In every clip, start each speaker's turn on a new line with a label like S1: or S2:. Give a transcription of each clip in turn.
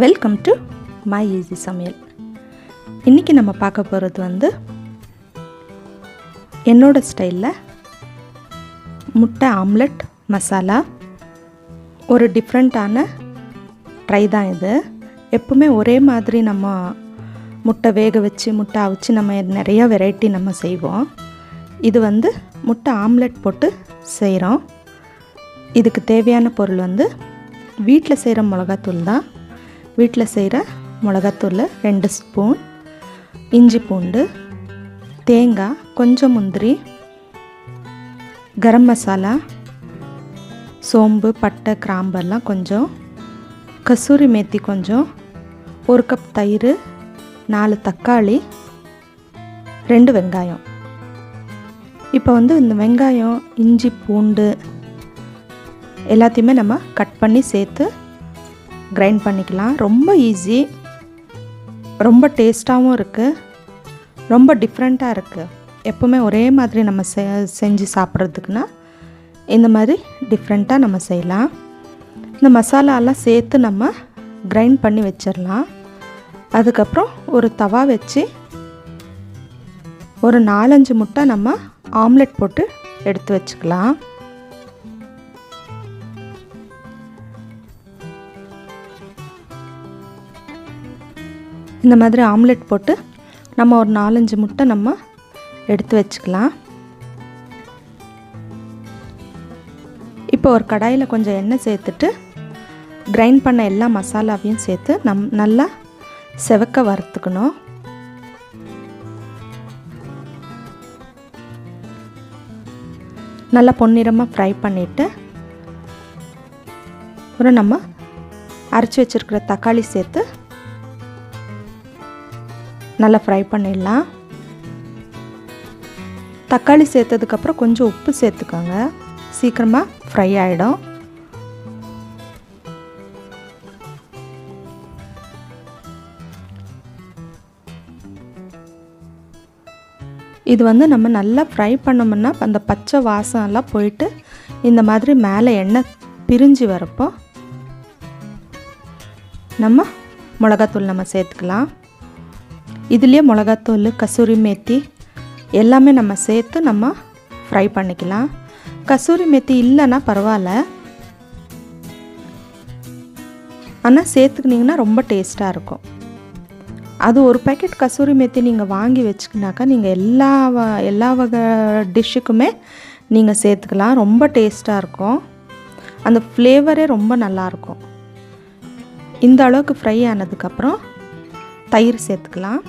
S1: Welcome to my easy சமையல். இன்றைக்கி நம்ம பார்க்க போகிறது வந்து என்னோடய ஸ்டைலில் முட்டை ஆம்லெட் மசாலா. ஒரு டிஃப்ரெண்ட்டான ட்ரை தான் இது. எப்பவுமே ஒரே மாதிரி நம்ம முட்டை வேக வச்சு முட்டை அவிச்சு நம்ம நிறையா வெரைட்டி நம்ம செய்வோம். இது வந்து முட்டை ஆம்லெட் போட்டு செய்கிறோம். இதுக்கு தேவையான பொருள் வந்து வீட்டில் செய்கிற மிளகாத்தூள் தான். வீட்டில் செய்கிற மிளகாத்தூள் 2 ஸ்பூன், இஞ்சி பூண்டு, தேங்காய், கொஞ்சம் முந்திரி, கரம் மசாலா, சோம்பு, பட்டை, கிராம்பெல்லாம் கொஞ்சம், கசூரி மேத்தி கொஞ்சம், 1 கப் தயிர், 4 தக்காளி, 2 வெங்காயம். இப்போ வந்து இந்த வெங்காயம், இஞ்சி பூண்டு எல்லாத்தையுமே நம்ம கட் பண்ணி சேர்த்து கிரைண்ட் பண்ணிக்கலாம். ரொம்ப ஈஸி, ரொம்ப டேஸ்ட்டாகவும் இருக்குது, ரொம்ப டிஃப்ரெண்ட்டாக இருக்குது. எப்போவுமே ஒரே மாதிரி நம்ம செஞ்சு சாப்பிட்றதுக்குன்னா இந்த மாதிரி டிஃப்ரெண்ட்டாக நம்ம செய்யலாம். இந்த மசாலாலாம் சேர்த்து நம்ம கிரைண்ட் பண்ணி வச்சிடலாம். அதுக்கப்புறம் ஒரு தவா வச்சு ஒரு 4-5 முட்டை நம்ம ஆம்லெட் போட்டு எடுத்து வச்சுக்கலாம். இந்த மாதிரி ஆம்லெட் போட்டு நம்ம ஒரு 4-5 முட்டை நம்ம எடுத்து வச்சுக்கலாம். இப்போ ஒரு கடாயில் கொஞ்சம் எண்ணெய் சேர்த்துட்டு கிரைண்ட் பண்ண எல்லா மசாலாவையும் சேர்த்து நல்லா செவக்க வறுத்துக்கணும். நல்லா பொன்னிறமாக ஃப்ரை பண்ணிவிட்டு அப்புறம் நம்ம அரைச்சி வச்சுருக்கிற தக்காளி சேர்த்து நல்லா ஃப்ரை பண்ணிடலாம். தக்காளி சேர்த்ததுக்கப்புறம் கொஞ்சம் உப்பு சேர்த்துக்கோங்க, சீக்கிரமாக ஃப்ரை ஆகிடும். இது வந்து நம்ம நல்லா ஃப்ரை பண்ணோம்னா அந்த பச்சை வாசம் எல்லாம் போயிட்டு இந்த மாதிரி மேலே எண்ணெய் பிரிஞ்சு வரப்போ நம்ம மிளகாத்தூள் நம்ம சேர்த்துக்கலாம். இதுலேயே மிளகாத்தூள், கசூரி மேத்தி எல்லாமே நம்ம சேர்த்து நம்ம ஃப்ரை பண்ணிக்கலாம். கசூரி மேத்தி இல்லைன்னா பரவாயில்ல, ஆனால் சேர்த்துக்கிட்டிங்கன்னா ரொம்ப டேஸ்ட்டாக இருக்கும். அது ஒரு பேக்கெட் கசூரி மேத்தி நீங்கள் வாங்கி வச்சுக்கினாக்கா நீங்கள் எல்லா வகை டிஷ்ஷுக்குமே நீங்கள் சேர்த்துக்கலாம். ரொம்ப டேஸ்ட்டாக இருக்கும், அந்த ஃப்ளேவரே ரொம்ப நல்லாயிருக்கும். இந்த அளவுக்கு ஃப்ரை ஆனதுக்கப்புறம் தயிர் சேர்த்துக்கலாம்.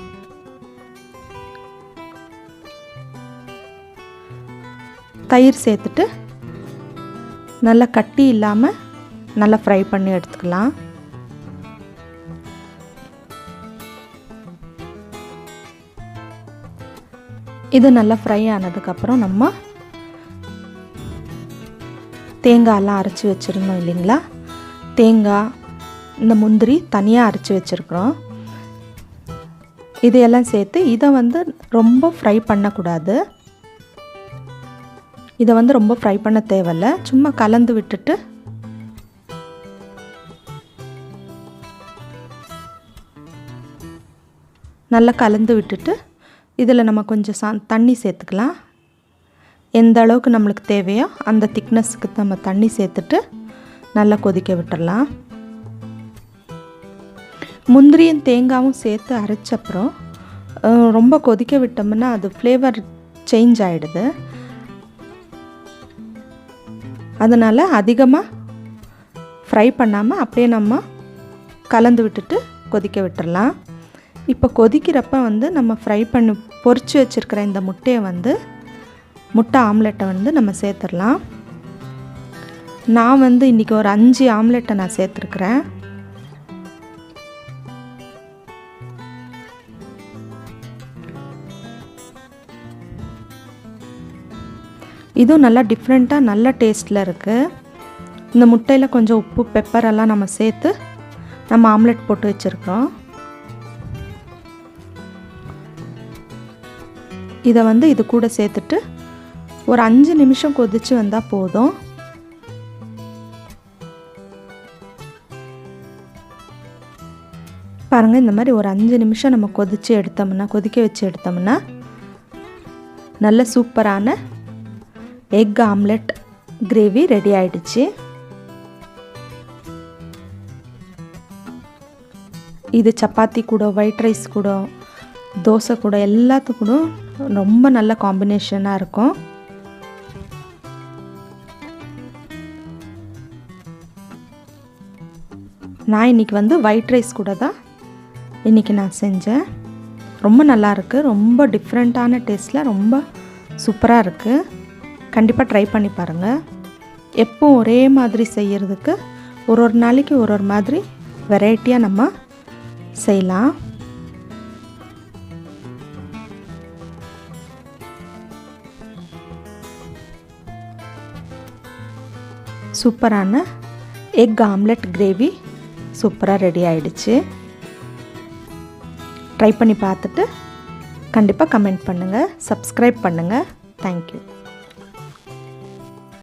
S1: தயிர் சேர்த்துட்டு நல்லா கட்டி இல்லாமல் நல்லா ஃப்ரை பண்ணி எடுத்துக்கலாம். இது நல்லா ஃப்ரை ஆனதுக்கப்புறம் நம்ம தேங்காயெல்லாம் அரைச்சி வச்சுருந்தோம் இல்லைங்களா, தேங்காய், இந்த முந்திரி தனியாக அரைச்சி வச்சுருக்குறோம். இதையெல்லாம் சேர்த்து இதை வந்து ரொம்ப ஃப்ரை பண்ணக்கூடாது. இதை வந்து ரொம்ப ஃப்ரை பண்ண தேவையில்ல, சும்மா கலந்து விட்டுட்டு நல்லா கலந்து விட்டுட்டு இதில் நம்ம கொஞ்சம் தண்ணி சேர்த்துக்கலாம். எந்த அளவுக்கு நம்மளுக்கு தேவையோ அந்த திக்னஸுக்கு நம்ம தண்ணி சேர்த்துட்டு நல்லா கொதிக்க விட்டுடலாம். முந்திரியும் தேங்காயும் சேர்த்து அரைச்சப்புறம் ரொம்ப கொதிக்க விட்டோம்னா அது ஃப்ளேவர் சேஞ்ச் ஆகிடுது. அதனால் அதிகமாக ஃப்ரை பண்ணாமல் அப்படியே நம்ம கலந்து விட்டுட்டு கொதிக்க விட்டுடலாம். இப்போ கொதிக்கிறப்ப வந்து நம்ம ஃப்ரை பண்ணி பொரித்து வச்சுருக்கிற இந்த முட்டையை வந்து முட்டை ஆம்லெட்டை வந்து நம்ம சேர்த்துடலாம். நான் வந்து இன்றைக்கி ஒரு 5 ஆம்லெட்டை நான் சேர்த்துருக்குறேன். இதுவும் நல்லா டிஃப்ரெண்ட்டாக நல்ல டேஸ்ட்டில் இருக்குது. இந்த முட்டையில் கொஞ்சம் உப்பு, பெப்பர் எல்லாம் நம்ம சேர்த்து நம்ம ஆம்லெட் போட்டு வச்சுருக்கோம். இதை வந்து இது கூட சேர்த்துட்டு ஒரு 5 நிமிஷம் கொதித்து வந்தால் போதும். பாருங்கள், இந்த மாதிரி ஒரு 5 நிமிஷம் நம்ம கொதிக்க வச்சு எடுத்தோம்னா நல்ல சூப்பரான எக் ஆம்லெட் கிரேவி ரெடி ஆயிடுச்சு. இது சப்பாத்தி கூட, ஒயிட் ரைஸ் கூட, தோசை கூட எல்லாத்துக்கூட ரொம்ப நல்ல காம்பினேஷனாக இருக்கும். நான் இன்றைக்கி ஒயிட் ரைஸ் கூட தான் இன்றைக்கி நான் செஞ்சேன். ரொம்ப நல்லாயிருக்கு. ரொம்ப டிஃப்ரெண்ட்டான டேஸ்ட்டில் ரொம்ப சூப்பராக இருக்குது. கண்டிப்பாக ட்ரை பண்ணி பாருங்கள். எப்பவும் ஒரே மாதிரி செய்கிறதுக்கு ஒரு நாளைக்கு ஒரு மாதிரி வெரைட்டியாக நம்ம செய்யலாம். சூப்பரான எக் ஆம்லெட் கிரேவி சூப்பராக ரெடி ஆயிடுச்சு. ட்ரை பண்ணி பார்த்துட்டு கண்டிப்பாக கமெண்ட் பண்ணுங்கள், சப்ஸ்கிரைப் பண்ணுங்கள். தேங்க்யூ.